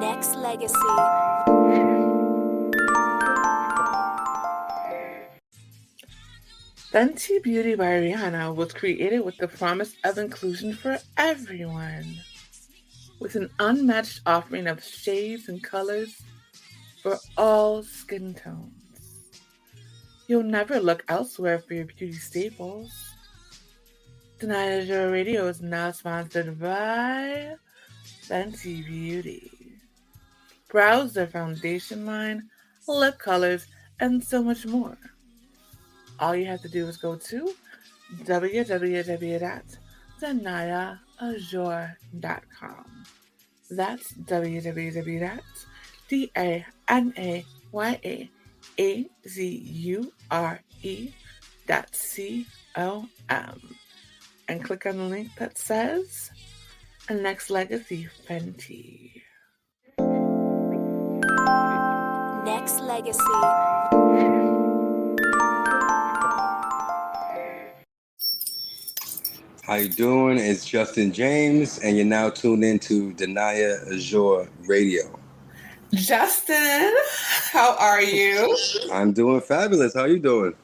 Nexxlegacy. Fenty Beauty by Rihanna was created with the promise of inclusion for everyone, with an unmatched offering of shades and colors for all skin tones. You'll never look elsewhere for your beauty staples. Danaya Azure Radio is now sponsored by Fenty Beauty. Browse their foundation line, lip colors, and so much more. All you have to do is go to www.danayaazure.com. That's www.danayaazure.com. And click on the link that says Nexxlegacy Fenty. Nexxlegacy. How you doing? It's Justin James, and you're now tuned into Danaya Azure Radio. Justin, how are you? I'm doing fabulous. How you doing?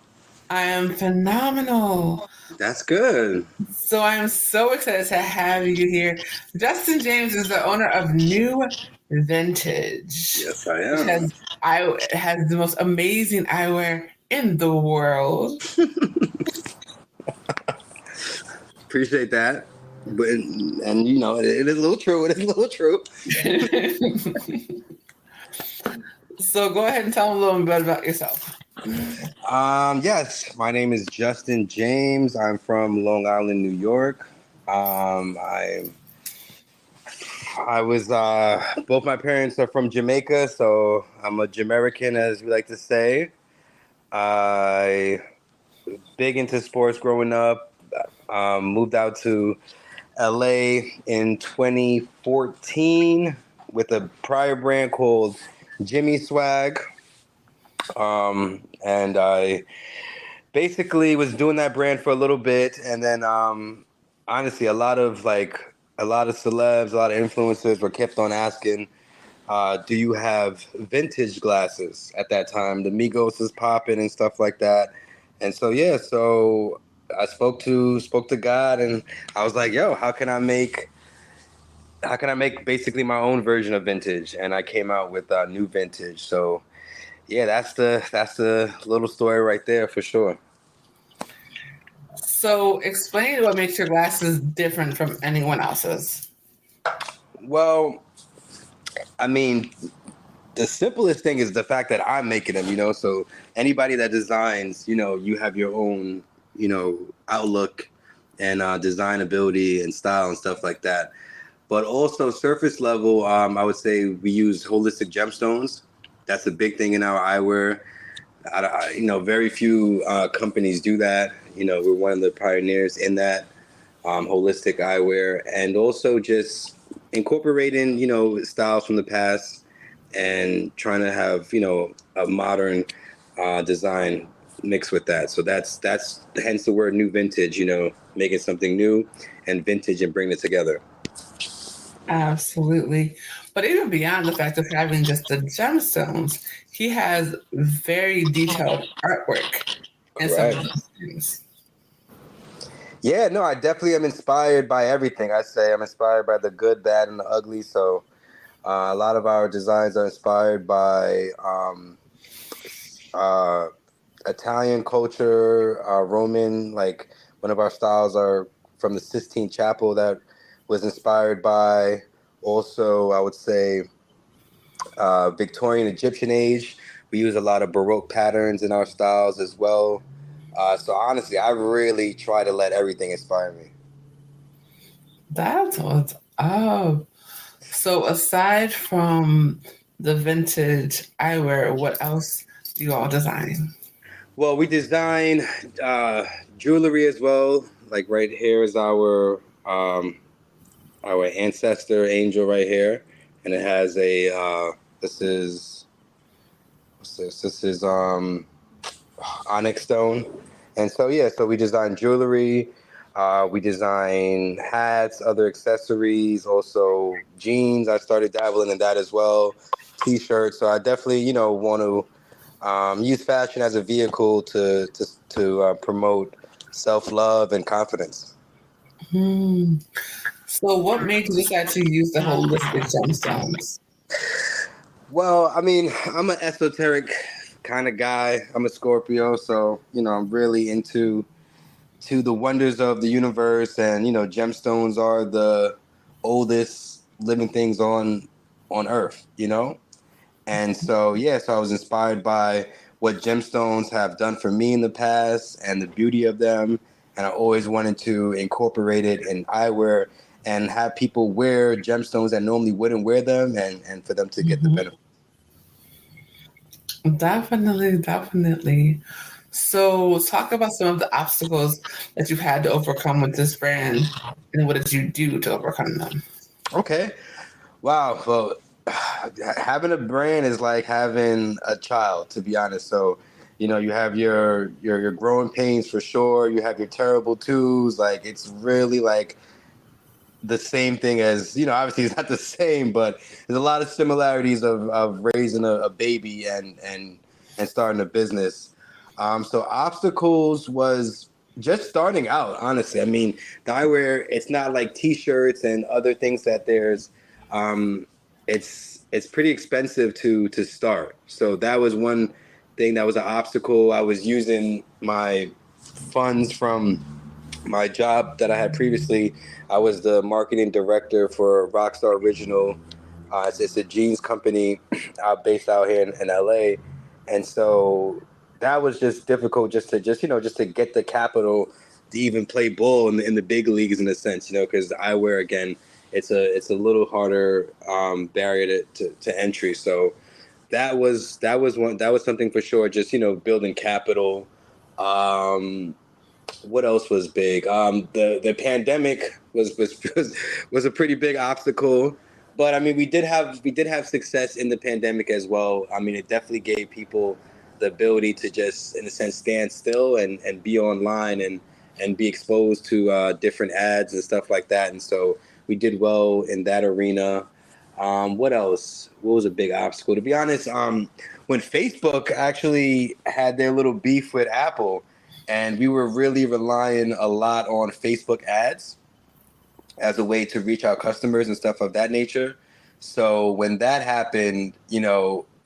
I am phenomenal. That's good. So I am so excited to have you here. Justin James is the owner of New Vintage. Yes, I Which am. has the most amazing eyewear in the world. Appreciate that. But and you know, it is a little true. It is a little true. So go ahead and tell them a little bit about yourself. Yes, my name is Justin James. I'm from Long Island, New York. I was both my parents are from Jamaica, so I'm a Jamaican, as we like to say. I big into sports growing up. Moved out to LA in 2014 with a prior brand called Jimmy Swag. And I basically was doing that brand for a little bit, and then honestly, a lot of celebs, a lot of influencers were kept on asking, do you have vintage glasses? At that time, the Migos was popping and stuff like that. And so so I spoke to God, and I was like, yo, how can I make basically my own version of vintage? And I came out with New Vintage. So yeah, that's the little story right there for sure. So explain what makes your glasses different from anyone else's. Well, I mean, the simplest thing is the fact that I'm making them, so anybody that designs, you have your own, outlook and design ability and style and stuff like that. But also surface level, I would say we use holistic gemstones. That's a big thing in our eyewear. Very few companies do that. We're one of the pioneers in that holistic eyewear, and also just incorporating, styles from the past and trying to have, a modern design mixed with that. So that's hence the word New Vintage, making something new and vintage and bringing it together. Absolutely. But even beyond the fact of having just the gemstones, he has very detailed artwork in some of those things. Yeah, no, I definitely am inspired by everything. I say I'm inspired by the good, bad, and the ugly. So a lot of our designs are inspired by Italian culture, Roman. Like one of our styles are from the Sistine Chapel that was inspired by. Also, I would say Victorian Egyptian age. We use a lot of Baroque patterns in our styles as well. So honestly, I really try to let everything inspire me. That's what's up. So aside from the vintage eyewear, what else do you all design? Well, we design jewelry as well. Like right here is our ancestor angel right here, and it has a this is what's this? This is onyx stone, and so we design jewelry. We design hats, other accessories, also jeans. I started dabbling in that as well. T-shirts. So I definitely, want to use fashion as a vehicle to promote self-love and confidence. Hmm. So, what made you decide to use the holistic gemstones? Well, I mean, I'm an esoteric kind of guy. I'm a Scorpio, so I'm really into to the wonders of the universe, and gemstones are the oldest living things on Earth. And so so I was inspired by what gemstones have done for me in the past and the beauty of them, and I always wanted to incorporate it in eyewear and have people wear gemstones that normally wouldn't wear them, and for them to get the Mhm. benefit. Definitely, definitely. So, talk about some of the obstacles that you've had to overcome with this brand, and what did you do to overcome them? Okay. Wow. Well, having a brand is like having a child, to be honest. So, you have your growing pains for sure. You have your terrible twos. Like it's really like the same thing as obviously it's not the same, but there's a lot of similarities of raising a baby and starting a business. So obstacles was just starting out, honestly. I mean, the eyewear, it's not like t-shirts and other things that there's um it's pretty expensive to start. So that was one thing that was an obstacle. I was using my funds from my job that I had previously. I was the marketing director for Rockstar Original. It's a jeans company based out here in LA, and so that was just difficult just to get the capital to even play ball in the big leagues in a sense, because eyewear again, it's a little harder barrier to entry. So that was something for sure. Just building capital. Um, what else was big? The pandemic was a pretty big obstacle, but I mean we did have success in the pandemic as well. I mean it definitely gave people the ability to just in a sense stand still and be online and be exposed to different ads and stuff like that. And so we did well in that arena. What else? What was a big obstacle? To be honest, when Facebook actually had their little beef with Apple, and we were really relying a lot on Facebook ads as a way to reach our customers and stuff of that nature. So when that happened,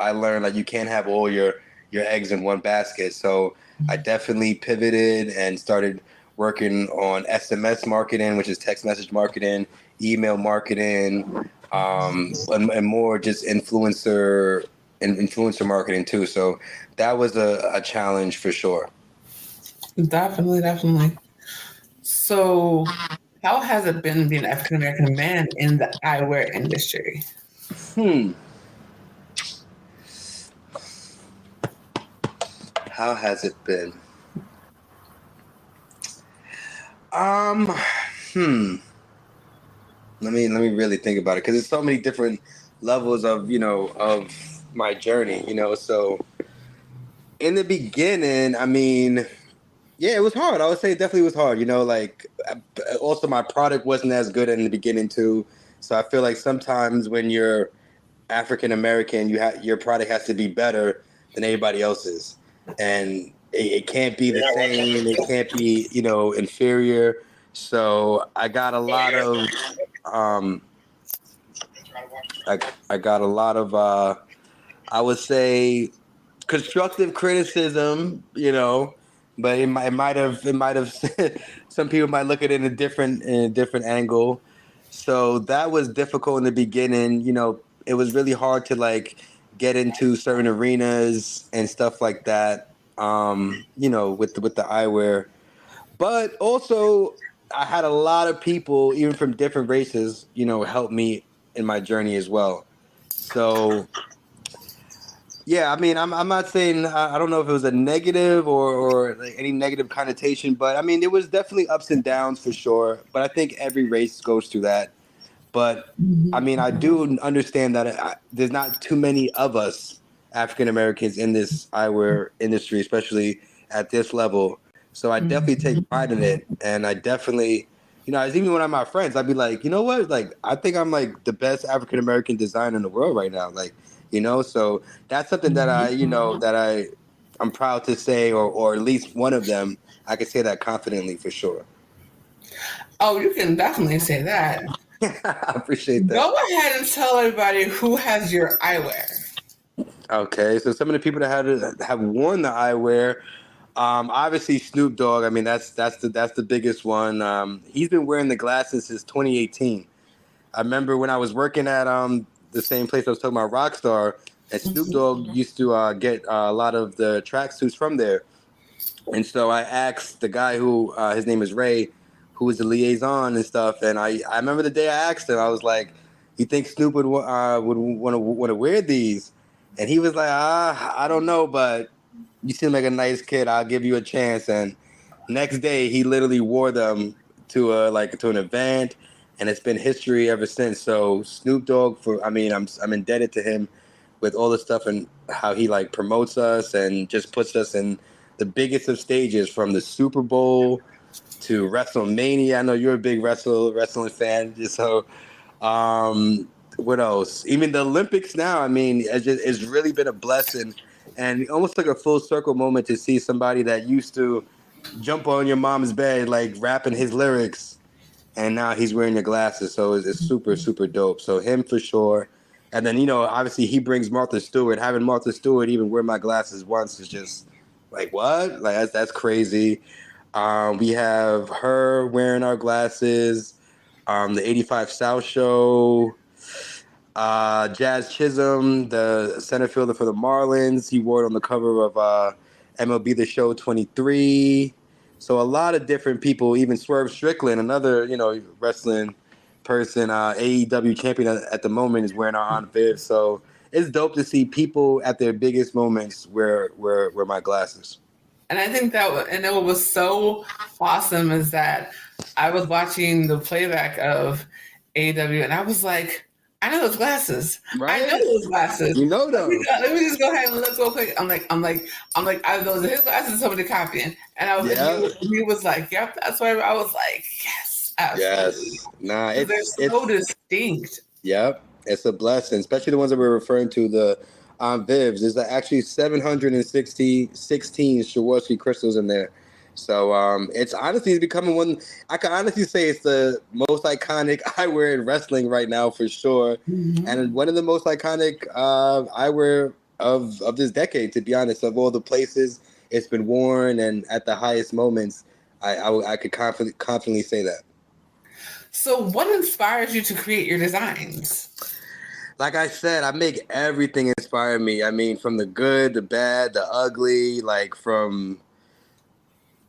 I learned that you can't have all your eggs in one basket. So I definitely pivoted and started working on SMS marketing, which is text message marketing, email marketing, and more just influencer marketing too. So that was a challenge for sure. Definitely, definitely. So, how has it been being an African American man in the eyewear industry? Hmm. How has it been? Um, hmm. Let me really think about it because there's so many different levels of my journey. So in the beginning, I mean, yeah, it was hard. I would say it definitely was hard. Like also my product wasn't as good in the beginning too. So I feel like sometimes when you're African American, your product has to be better than anybody else's, and it can't be the same. It can't be inferior. So I got a lot of um, I got a lot of I would say constructive criticism, but it might have some people might look at it in a different angle. So that was difficult in the beginning. It was really hard to like get into certain arenas and stuff like that. With the eyewear, but also I had a lot of people, even from different races, help me in my journey as well. So yeah, I mean, I'm not saying I don't know if it was a negative or like any negative connotation, but I mean, it was definitely ups and downs for sure. But I think every race goes through that. But I mean, I do understand that there's not too many of us African Americans in this eyewear industry, especially at this level. So I definitely take pride in it, and I definitely, even when I'm my friends, I'd be like, you know what, like I think I'm like the best African American designer in the world right now, like, so that's something that I'm proud to say, or at least one of them, I can say that confidently for sure. Oh, you can definitely say that. I appreciate that. Go ahead and tell everybody who has your eyewear. Okay, so some of the people that have worn the eyewear, obviously Snoop Dogg. I mean, that's the biggest one. He's been wearing the glasses since 2018. I remember when I was working at the same place I was talking about, Rockstar, and Snoop Dogg used to get a lot of the tracksuits from there. And so I asked the guy who his name is Ray, who was the liaison and stuff. And I remember the day I asked him, I was like, "You think Snoop would want to wear these?" And he was like, I don't know, but you seem like a nice kid. I'll give you a chance." And next day, he literally wore them to an event, and it's been history ever since. So Snoop Dogg, I'm indebted to him with all the stuff and how he like promotes us and just puts us in the biggest of stages, from the Super Bowl to WrestleMania. I know you're a big wrestling fan, so what else? Even the Olympics now. I mean, it's really been a blessing, and almost like a full circle moment to see somebody that used to jump on your mom's bed like rapping his lyrics, and now he's wearing your glasses. So it's super super dope. So him for sure. And then obviously he brings Martha Stewart. Having Martha Stewart even wear my glasses once is just like what? Like that's crazy. We have her wearing our glasses. The 85 South Show. Jazz Chisholm, the center fielder for the Marlins, he wore it on the cover of MLB The Show 23. So a lot of different people, even Swerve Strickland, another wrestling person, AEW champion at the moment, is wearing our on Viv. So it's dope to see people at their biggest moments wear my glasses. And I think and what was so awesome is that I was watching the playback of AW and I was like, I know those glasses. Right? I know those glasses. You know them. Let me just go ahead and look real quick. I'm like, those are his glasses. Somebody copying, and he was like, yep, that's why I was like, yes, absolutely. Yes. Nah, they're so distinct. Yep, it's a blessing, especially the ones that we're referring to, the Vivs. There's actually 716 Swarovski crystals in there. So it's becoming one. I can honestly say it's the most iconic eyewear in wrestling right now for sure, and one of the most iconic eyewear of this decade. To be honest, of all the places it's been worn and at the highest moments, I could confidently say that. So, what inspires you to create your designs? Like I said, I make everything inspire me. I mean, from the good, the bad, the ugly, like from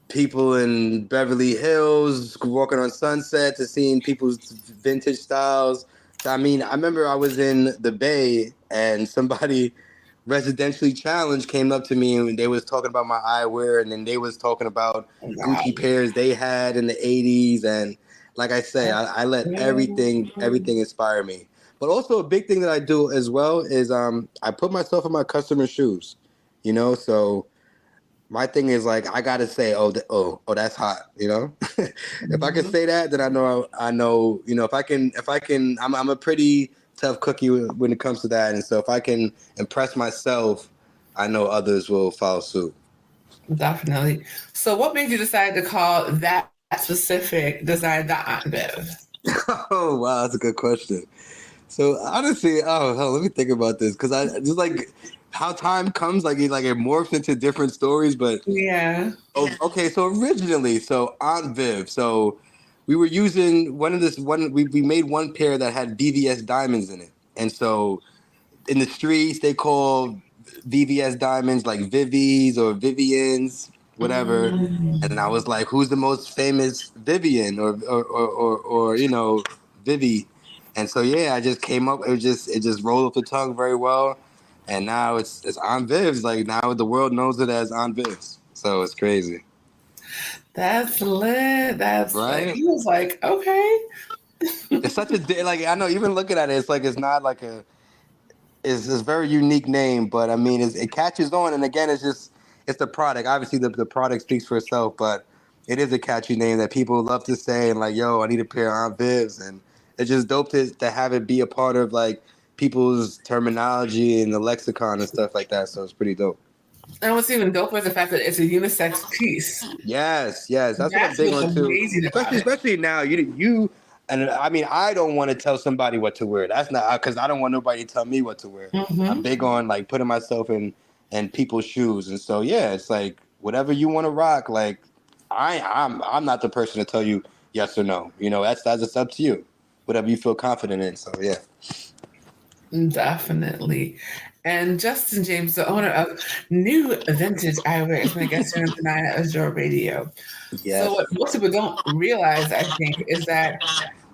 people in Beverly Hills walking on Sunset to seeing people's vintage styles. I mean, I remember I was in the Bay and somebody residentially challenged came up to me and they was talking about my eyewear, and then they was talking about Gucci pairs they had in the 80s. And like I say, I let everything inspire me. But also a big thing that I do as well is I put myself in my customer's shoes, so my thing is like I gotta say, oh, that's hot, If I can say that, then I know, if I can, I'm a pretty tough cookie when it comes to that, and so if I can impress myself, I know others will follow suit. Definitely. So, what made you decide to call that specific design the Aunt Viv? Oh wow, that's a good question. So honestly, oh hell, let me think about this, because I just like how time comes, like it morphs into different stories. But Yeah. okay, so originally, so Aunt Viv, so we were using we made one pair that had VVS diamonds in it, and so in the streets they call VVS diamonds like Vivies or Vivians, whatever. And I was like, who's the most famous Vivian or Vivi? And so yeah, I just came up. It just rolled off the tongue very well, and now it's on Viv's. Like now the world knows it as on Viv's. So it's crazy. That's lit. That's Right. Like, he was like, okay. It's such a like I know, even looking at it, it's like it's not like a it's a very unique name, but I mean it catches on, and again, it's the product. Obviously, the product speaks for itself, but it is a catchy name that people love to say and like, yo, I need a pair of Aunt Viv's, and it's just dope to have it be a part of like people's terminology and the lexicon and stuff like that. So it's pretty dope. And what's even doper is the fact that it's a unisex piece. Yes, that's what I'm That's big what's on too. amazing about it. Especially now, you and I mean, I don't want to tell somebody what to wear. That's not because I don't want nobody to tell me what to wear. I'm big on like putting myself in people's shoes, and so yeah, it's like whatever you want to rock. Like I'm not the person to tell you yes or no. You know, that's it's up to you. Whatever you feel confident in. So yeah. Definitely. And Justin James, the owner of New Vintage Eyewear, is my guest here on Danaya Azure Radio. So Yes. what most people don't realize, I think, is that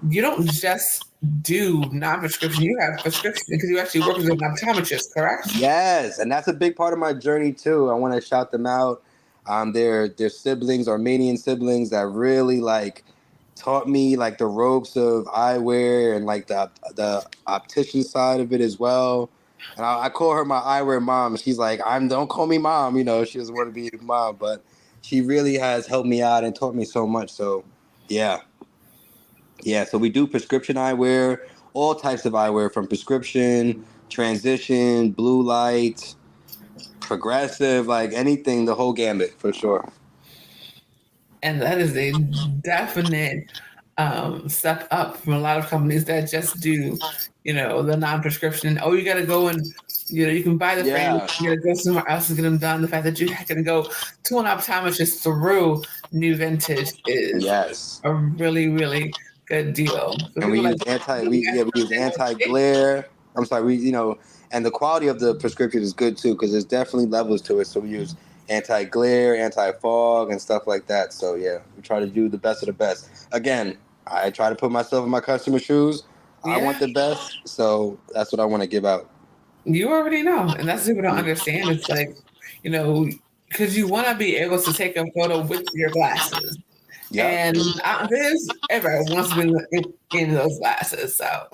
you don't just do non-prescription. You have prescription because you actually work with an optometrist, correct? Yes, and that's a big part of my journey too. I want to shout them out. They're siblings, Armenian siblings that really like taught me like the ropes of eyewear and like the optician side of it as well. And I call her my eyewear mom. She's like, don't call me mom. You know, she doesn't want to be mom, but she really has helped me out and taught me so much. So yeah, so we do prescription eyewear, all types of eyewear from prescription, transition, blue light, progressive, like anything, the whole gambit for sure. And that is a definite step up from a lot of companies that just do, the non-prescription. Oh, you got to go and, you can buy the frame. Yeah. You got to go somewhere else and get them done. The fact that you can go to an optometrist through New Vintage is Yes. a really, really good deal. So And we people use anti-glare. I'm sorry, and the quality of the prescription is good too because there's definitely levels to it. So we use anti-glare, anti-fog, and stuff like that. So yeah, we try to do the best of the best. Again, I try to put myself in my customer's shoes. I want the best, so that's what I want to give out. You already know, and that's what people don't understand. It's like, because you want to be able to take a photo with your glasses. Yep. And everybody wants to be in those glasses. So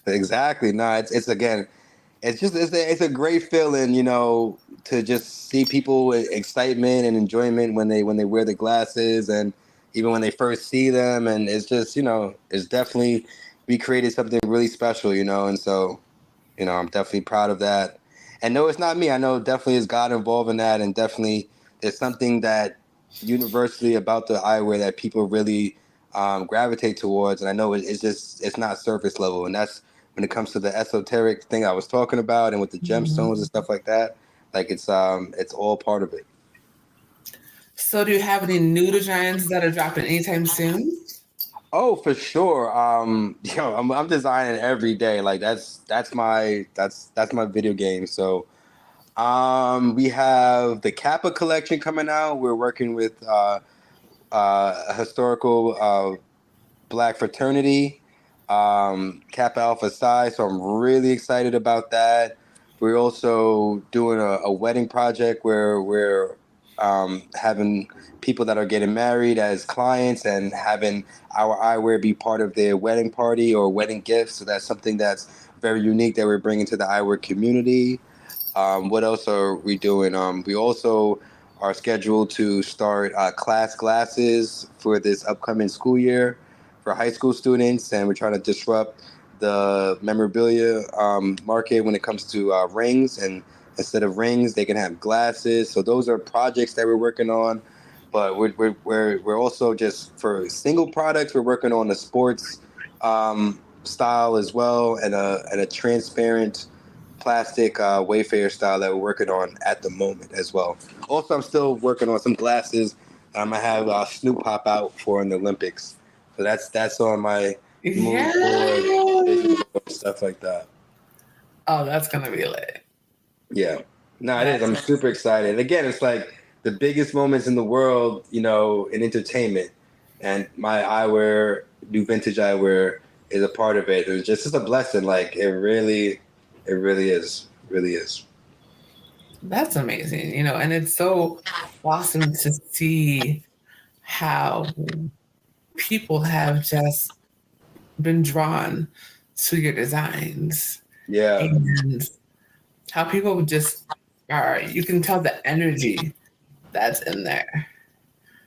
Exactly. No, it's again, it's a great feeling, to just see people with excitement and enjoyment when they wear the glasses and even when they first see them, and it's just it's definitely we created something really special, and so I'm definitely proud of that. And no, it's not me. I know definitely is God involved in that, and definitely there's something that universally about the eyewear that people really gravitate towards. And I know it's not surface level, and that's when it comes to the esoteric thing I was talking about, and with the gemstones and stuff like that. Like it's all part of it. So, do you have any new designs that are dropping anytime soon? Oh, for sure. I'm designing every day. Like that's my video game. So we have the Kappa collection coming out. We're working with a historical black fraternity, Kappa Alpha Psi. So I'm really excited about that. We're also doing a wedding project where we're having people that are getting married as clients and having our eyewear be part of their wedding party or wedding gifts. So that's something that's very unique that we're bringing to the eyewear community. What else are we doing? We also are scheduled to start class glasses for this upcoming school year for high school students, and we're trying to disrupt the memorabilia market when it comes to rings. And instead of rings, they can have glasses. So those are projects that we're working on. But we're also just for single products. We're working on a sports style as well, and a transparent plastic Wayfair style that we're working on at the moment as well. Also, I'm still working on some glasses. I'm gonna have Snoop pop out for in the Olympics, so that's on my mood board, vision board, stuff like that. Oh, that's gonna be lit. Yeah, no, it is. I'm super excited. Again, it's like the biggest moments in the world, in entertainment, and my eyewear, new vintage eyewear, is a part of it. It's a blessing. Like it really is. Really is. That's amazing, and it's so awesome to see how people have just been drawn to your designs. Yeah. And how people just you can tell the energy that's in there.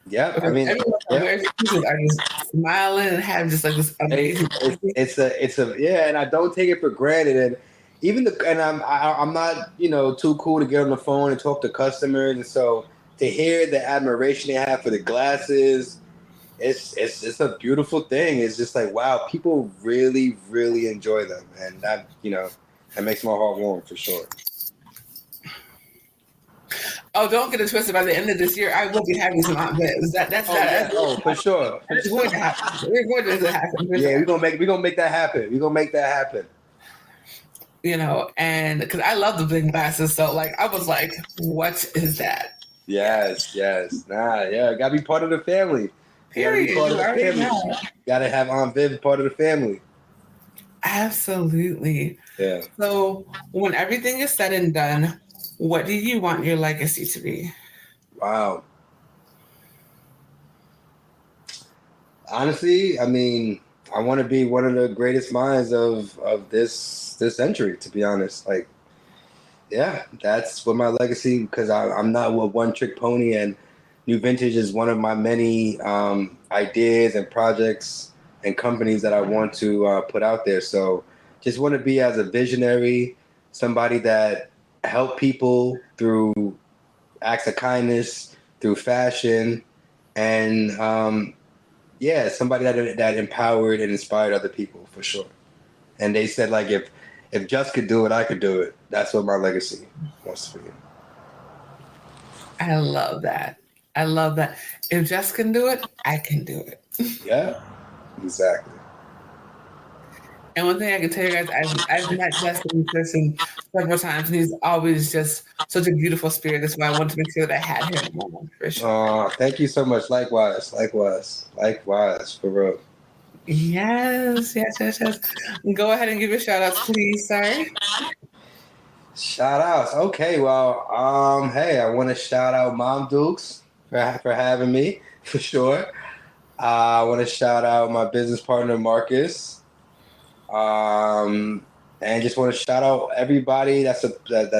Yeah, Because I mean, everyone that wears pieces are just smiling and have just like this amazing. it's a yeah, and I don't take it for granted. And even I'm not too cool to get on the phone and talk to customers, and so to hear the admiration they have for the glasses, it's a beautiful thing. It's just like, wow, people really really enjoy them, and that makes my heart warm for sure. Oh, don't get it twisted. By the end of this year, I will be having some Aunt Vivs. That's for sure. It's going to happen. We're going to happen. Yeah, we're gonna make that happen. We're gonna make that happen. And because I love the big glasses, so like I was like, what is that? Yes. Gotta be part of the family. Period. Gotta have Aunt Viv part of the family. Absolutely. Yeah. So when everything is said and done, what do you want your legacy to be? Wow. Honestly, I mean, I want to be one of the greatest minds of this century, to be honest. Like, yeah, that's what my legacy, because I'm not a one-trick pony, and New Vintage is one of my many ideas and projects and companies that I want to put out there. So just want to be as a visionary, somebody that help people through acts of kindness, through fashion, and somebody that empowered and inspired other people for sure. And they said, like, if Just could do it, I could do it. That's what my legacy wants to be. I love that. If Just can do it, I can do it. Yeah, exactly. And one thing I can tell you guys, I've met Just in person several times, and he's always just such a beautiful spirit. That's why I wanted to make sure that I had him on for sure. Thank you so much. Likewise, for real. Yes. Go ahead and give your shout outs, please, sir. Shout outs. Okay, well, hey, I want to shout out Mom Dukes for having me, for sure. I want to shout out my business partner Marcus. And just want to shout out everybody that's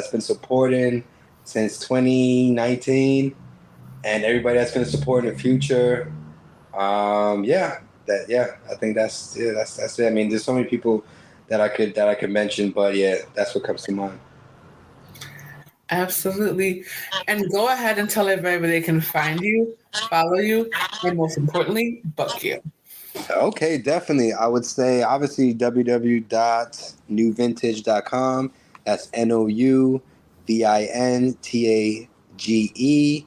been supporting since 2019, and everybody that's going to support in the future. I think that's it. I mean, there's so many people that I could mention, but yeah, that's what comes to mind. Absolutely. And go ahead and tell everybody they can find you, follow you, and most importantly, book you. Okay, definitely. I would say, obviously, www.newvintage.com. That's NOUVINTAGE,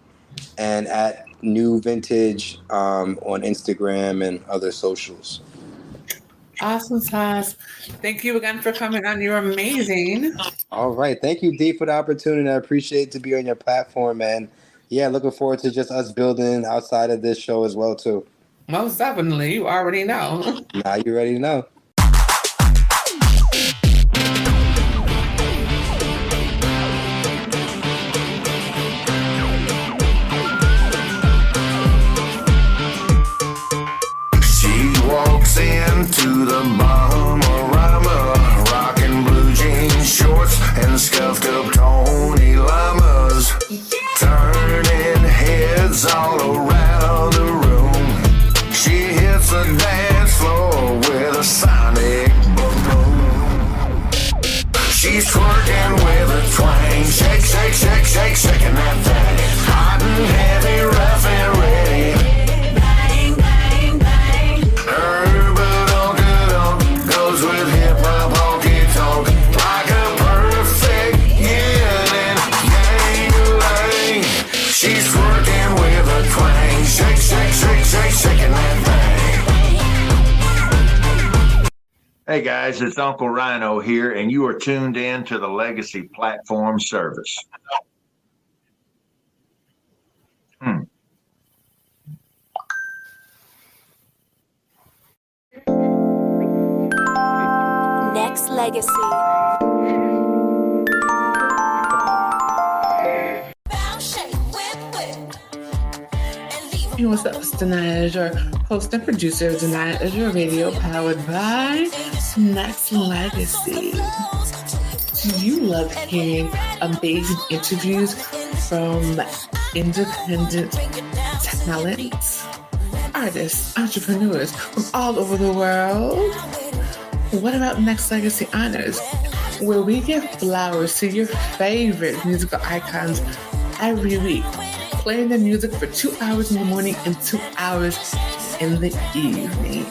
and at New Vintage on Instagram and other socials. Awesome sauce. Thank you again for coming on. You're amazing. All right. Thank you, Dee, for the opportunity. I appreciate to be on your platform, and yeah, looking forward to just us building outside of this show as well, too. Most definitely. You already know. Now you already know. She walks into the Bahama, rocking blue jeans, shorts, and scuffed up Tony Llamas, turning heads all around the room. She hits the dance floor with a sonic boom. She's twerking with a twang, shake, shake, shake, shake, shaking that thing, hot and heavy, rough and ready. Bang, bang, bang. Her badonka-donk goes with hip-hop, honky-tonk, like a perfect yin and yang-a-lang. She's twerking with a twang, shake, shake, shake, shake, shaking that thing. Hey guys, it's Uncle Rhino here, and you are tuned in to the Legacy Platform Service. Nexxlegacy. Hey, what's up? It's Danaya Azure, host and producer of Danaya Azure Radio, powered by Nexxlegacy. Do you love hearing amazing interviews from independent talents, artists, entrepreneurs from all over the world? What about Next Legacy Honors, where we give flowers to your favorite musical icons every week, playing their music for 2 hours in the morning and 2 hours in the evening?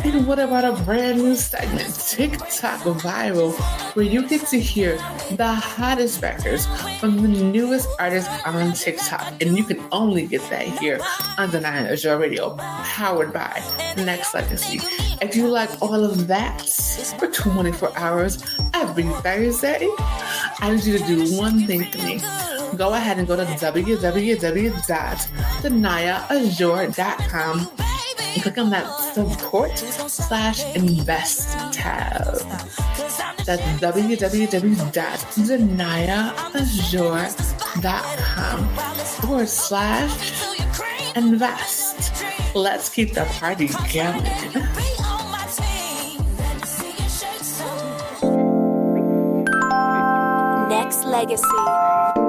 And what about a brand new segment, TikTok Viral, where you get to hear the hottest records from the newest artists on TikTok? And you can only get that here on Danaya Azure Radio, powered by Nexxlegacy. If you like all of that for 24 hours every Thursday, I need you to do one thing for me. Go ahead and go to www.danayaazure.com and click on that support/invest tab. That's www.danayaazure.com/invest. Let's keep the party going. Nexxlegacy.